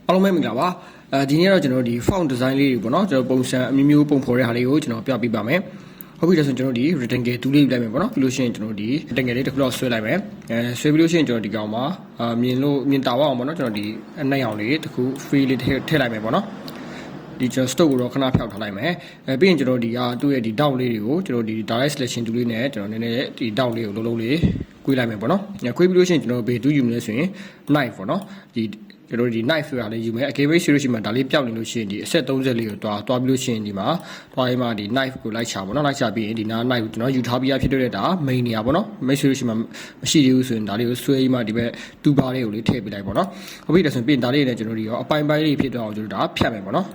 အားလုံးပဲမင်္ဂလာပါဒီနေ့တော့ကျွန်တော်ဒီ font design လေးတွေပေါ့နော်ကျွန်တော်ပုံစံအမျိုးမျိုးပုံဖော်တဲ့ဟာလေးကိုကျွန်တော်ပြပြပါမယ်ဟုတ်ပြီဒါဆိုကျွန်တော်ဒီ rectangle တူးလေးယူလိုက်မယ်ပေါ့နော်ပြီးလို့ရှိရင်ကျွန်တော်ဒီ rectangle လေးတစ်ခုလောက်ဆွဲလိုက်မယ်ဆွဲပြီးလို့ရှိရင်ကျွန်တော်ဒီကောင်မှာမြင်တာဝအောင်ပေါ့နော်ကျွန်တော်ဒီအနှိုက်အောင်လေးတစ်ခု free လေးထည့်လိုက်မယ်ပေါ့နော်ဒီကျွန်တော် stock ကိုတော့ခဏဖျောက်ထားလိုက်မယ်ပြီးရင်ကျွန်တော်ဒီသူ့ရဲ့ဒီ down လေးတွေကိုကျွန်တော်ဒီ direct selection tool လေးနဲ့ကျွန်တော်နည်းနည်းဒီ down လေးကိုလုံးလုံးလေးကွေးလိုက်မယ်ပေါ့နော်ကွေးပြီးလို့ရှိရင်ကျွန်တော်ဘေးတူးယူမလဲဆိုရင် knife ပေါ့နော်ဒီကျွန်တော်ဒီ knife ဆိုတာလေးယူမယ်အကေဘေးရှိလို့ရှိမှဒါလေးပျောက်နေလို့ရှိရင်ဒီအဆက်30လေးကိုတွားပြီးလို့ရှိရင်ဒီမှာတွားရင်းမှာဒီ knife ကိုလိုက်ချပေါ့နော်လိုက်ချပြီးရင်ဒီနား knife ကိုကျွန်တော်ယူထားပြီးဖြစ်တဲ့ဒါ main နေရာပေါ့နော်မိတ်ဆွေလို့ရှိမှမရှိသေးဘူးဆိုရင်ဒါလေးကိုဆွဲပြီးမှဒီဘက်တူပါလေးကိုလေးထည့်ပေးလိုက်ပေါ့နော်ဟုတ်ပြီဒါဆိုရင်ဒါလေးနဲ့ကျွန်တော်ဒီရောအပိုင်းပိုင်းလေးဖြစ်တော့အောင်ကျွန်တော်ဒါဖြတ်မယ်ပေါ့နော်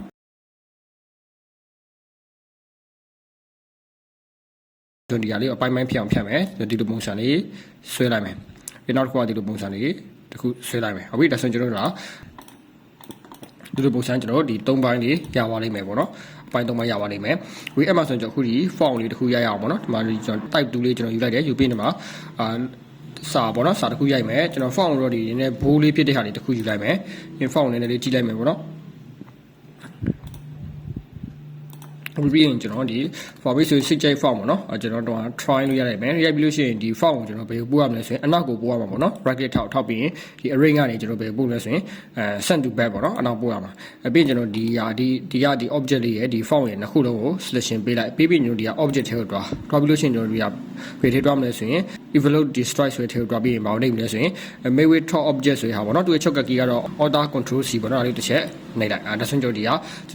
ကျွန်တော်ဒီဟာလေးအပိုင်းပိုင်းဖြစ်အောင်ဖြတ်မယ်ဒီလိုပုံစံလေးဆွဲလိုက်မယ်ပြီးနောက်တစ်ခုကဒီလိုပုံစံလေးတစ်ခုဆွဲလိုက်မယ်ဟုတ်ပြီဒါဆိုရင်ကျွန်တော်တို့ဒီလိုပုံစံကျွန်တော်ဒီ3ပိုင်းလေးရပါလိမ့်မယ်ပေါ့နော်အပိုင်း3ပိုင်းရပါလိမ့်မယ်ဝေးအမှဆိုရင်ကျွန်တော်ခုဒီ font လေးတစ်ခုရရအောင်ပေါ့နော်ဒီမှာကျွန်တော် type 2လေးကျွန်တော်ယူလိုက်တယ်ယူပြီးဒီမှာစာပေါ့နော်စာတစ်ခုရိုက်မယ်ကျွန်တော် font တော့ဒီနည်းနည်းဘိုးလေးဖြစ်တဲ့ဟာလေးတစ်ခုယူလိုက်မယ်ပြီး font နည်းနည်းလေးကြည့်လိုက်မယ်ပေါ့နော်ပြီးရင်ကျွန်တော်ဒီ for base ဆိုစစ်ကြိုက် font ပေါ့နော်ကျွန်တော်တော့ try လို့ရလိုက်မယ်ရိုက်ပြီးလို့ရှိရင်ဒီ font ကိုကျွန်တော်ဘယ်ပို့ရမလဲဆိုရင်အနောက်ကိုပို့ရမှာပေါ့နော် right click ထောက်ပြီးရင်ဒီ array ကနေကျွန်တော်ဘယ်ပို့လဲဆိုရင်send to back ပေါ့နော်အနောက်ပို့ရမှာပြီးရင်ကျွန်တော်ဒီဒီ object လေးရဲ့ဒီ font ရဲ့နှစ်ခုလုံးကို selection ပေးလိုက်ပြီးကျွန်တော်ဒီ object ထဲကိုတွားပြီးလို့ရှိရင်ကျွန်တော်ဒီဘယ်ထဲတွားမလဲဆိုရင် evaluate destroy ဆိုတဲ့ထဲကိုတွားပြီးရင်မအောင်နေပြီလဲဆိုရင် make with top object ဆိုတဲ့ဟာပေါ့နော်သူရဲ့ shortcut key ကတော့ alt control c ပေါ့နော်အဲ့ဒီတစ်ချက်နှိပ်လိုက်ဒါဆိုရင်ကျွန်တော်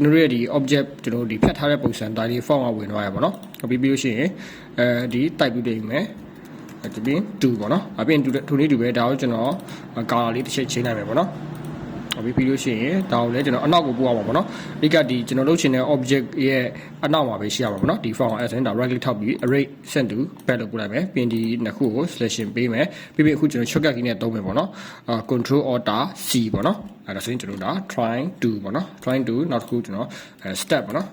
တို့ရဲ့ဒီ object ကျွန်တော်ဒီဖြတ်ထားတဲ့ပုံစံဒါလေး font ကဝင်သွားရပါတော့ပြီးလို့ရှိရင်ဒီ type ပြီးတင်မယ်ဒီပြင်2ပေါ့နော်ပြီးရင်2နေတူပဲဒါကိုကျွန်တော် color လေးတစ်ချက်ချိန်လိုက်မယ်ပေါ့နော်ပြီးလို့ရှိရင်ဒါကိုလည်းကျွန်တော်အနောက်ကိုပို့ရမှာပေါ့နော်အဓိကဒီကျွန်တော်လုပ်ချင်တဲ့ object ရဲ့အနောက်မှာပဲရှိရမှာပေါ့နော်ဒီ font အဲ့ဆိုရင်ဒါ right click ထောက်ပြီး array send to back လို့ပို့လိုက်မယ်ပြီးရင်ဒီနှစ်ခုကို selection ပေးမယ်ပြီးအခုကျွန်တော် shortcut key နဲ့သုံးမယ်ပေါ့နော်control alt c ပေါ့နော်အဲ့ဒါဆိုရင်ကျွန်တော်ဒါ trying to ပေါ့နော် trying to နောက်တစ်ခုကျွန်တော် step ပေါ့နော်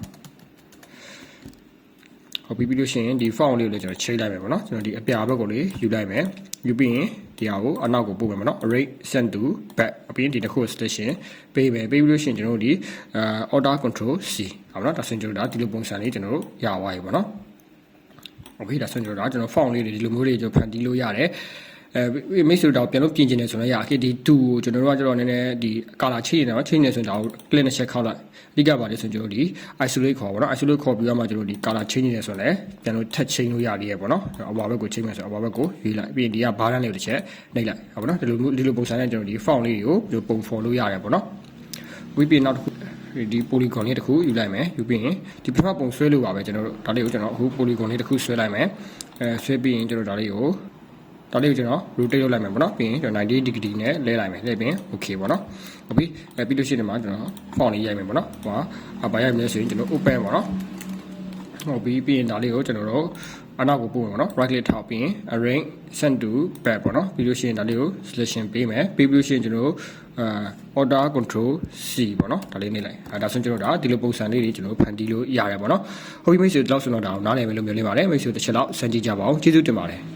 ဟုတ်ပြီးလို့ရှိရင်ဒီ font လေးကိုလည်းကျွန်တော်ချိန်လိုက်မယ်ပေါ့နော်ကျွန်တော်ဒီအပြာဘက်ကိုလေးယူလိုက်မယ်ယူပြီးရင်ဒီဟာကိုအနောက်ကိုပို့မယ်ပေါ့နော် array send to back ပြီးရင်ဒီတစ်ခု selection ပေးမယ်ပြီးလို့ရှိရင်ကျွန်တော်တို့ဒီalt control c ဟုတ်နော်ဒါဆိုရင်ကျွန်တော်ဒါဒီလိုပုံစံလေးကျွန်တော်တို့ရသွားပြီပေါ့နော်โอเคဒါဆိုရင်ကျွန်တော် font လေးတွေဒီလိုမျိုးတွေကျွန်တော်ဖန်တီးလို့ရတယ်မိတ်ဆွေတို့ပြန်လို့ပြင်ကျင်နေဆိုတော့ရဒီ2ကိုကျွန်တော်တို့ကကျတော့နည်းနည်းဒီ color ချိန်နေတော့ချိန်နေဆိုရင်ဒါကို click နဲ့ check ခောက်လိုက်အဓိကပါလေဆိုရင်ကျွန်တော်ဒီ isolate ခေါ်ပါတော့ isolate ခေါ်ပြီးတော့မှကျွန်တော်ဒီ color ချိန်နေဆိုရင်လည်းပြန်လို့ထက်ချိန်လို့ရသေးရဲ့ပေါ့နော်အပေါ်ဘက်ကိုချိန်မယ်ဆိုအပေါ်ဘက်ကိုရွေးလိုက်ပြီးရင်ဒီကဘားတန်းလေးကိုတစ်ချက်နှိပ်လိုက်ဟုတ်ပါတော့ဒီလိုပုံစံနဲ့ကျွန်တော်ဒီ font လေးတွေကိုပုံဖော်လို့ရတယ်ပေါ့နော်ဝိပင်နောက်တစ်ခုဒီ polygon လေးတစ်ခုယူလိုက်မယ်ယူပြီးရင်ဒီပထမပုံဆွဲလို့ပါပဲကျွန်တော်တို့ဒါလေးကိုကျွန်တော်အခု polygon လေးတစ်ခုဆွဲလိုက်မယ်ဆွဲပြီးရင်ကျွန်တော်ဒါလေးကိုကျွန်တော် rotate လုပ်လိုက်မယ်ပေါ့နော်ပြီးရင်ကျွန်တော်90 degree နဲ့လဲလိုက်မယ်လဲပြီးရင် okay ပေါ့နော်ဟုတ်ပြီပြီးလို့ရှိရင်ဒီမှာကျွန်တော် font လေးရိုက်မယ်ပေါ့နော်ဟိုဘာရိုက်မလဲဆိုရင်ကျွန်တော် open ပေါ့နော်ဟုတ်ပြီပြီးရင်ဒါလေးကိုကျွန်တော်တို့အနောက်ကိုပို့မယ်ပေါ့နော် right click ထောက်ပြီးရင် arrange send to back ပေါ့နော်ပြီးလို့ရှိရင်ဒါလေးကို selection ပေးမယ်ပြီးလို့ရှိရင်ကျွန်တော်alt control c ပေါ့နော်ဒါလေးနှိပ်လိုက်ဒါဆိုရင်ကျွန်တော်ဒါဒီလိုပုံစံလေးတွေကျွန်တော်ဖန်တီးလို့ရတယ်ပေါ့နော်ဟုတ်ပြီမိတ်ဆွေဒီလောက်ဆိုတော့ဒါအောင်နားလည်မယ်လို့မျှော်လင့်ပါတယ်မိတ်ဆွေတစ်ချက်လောက်စမ်းကြည့်ကြပါဦးကျေးဇူးတင်ပါတယ်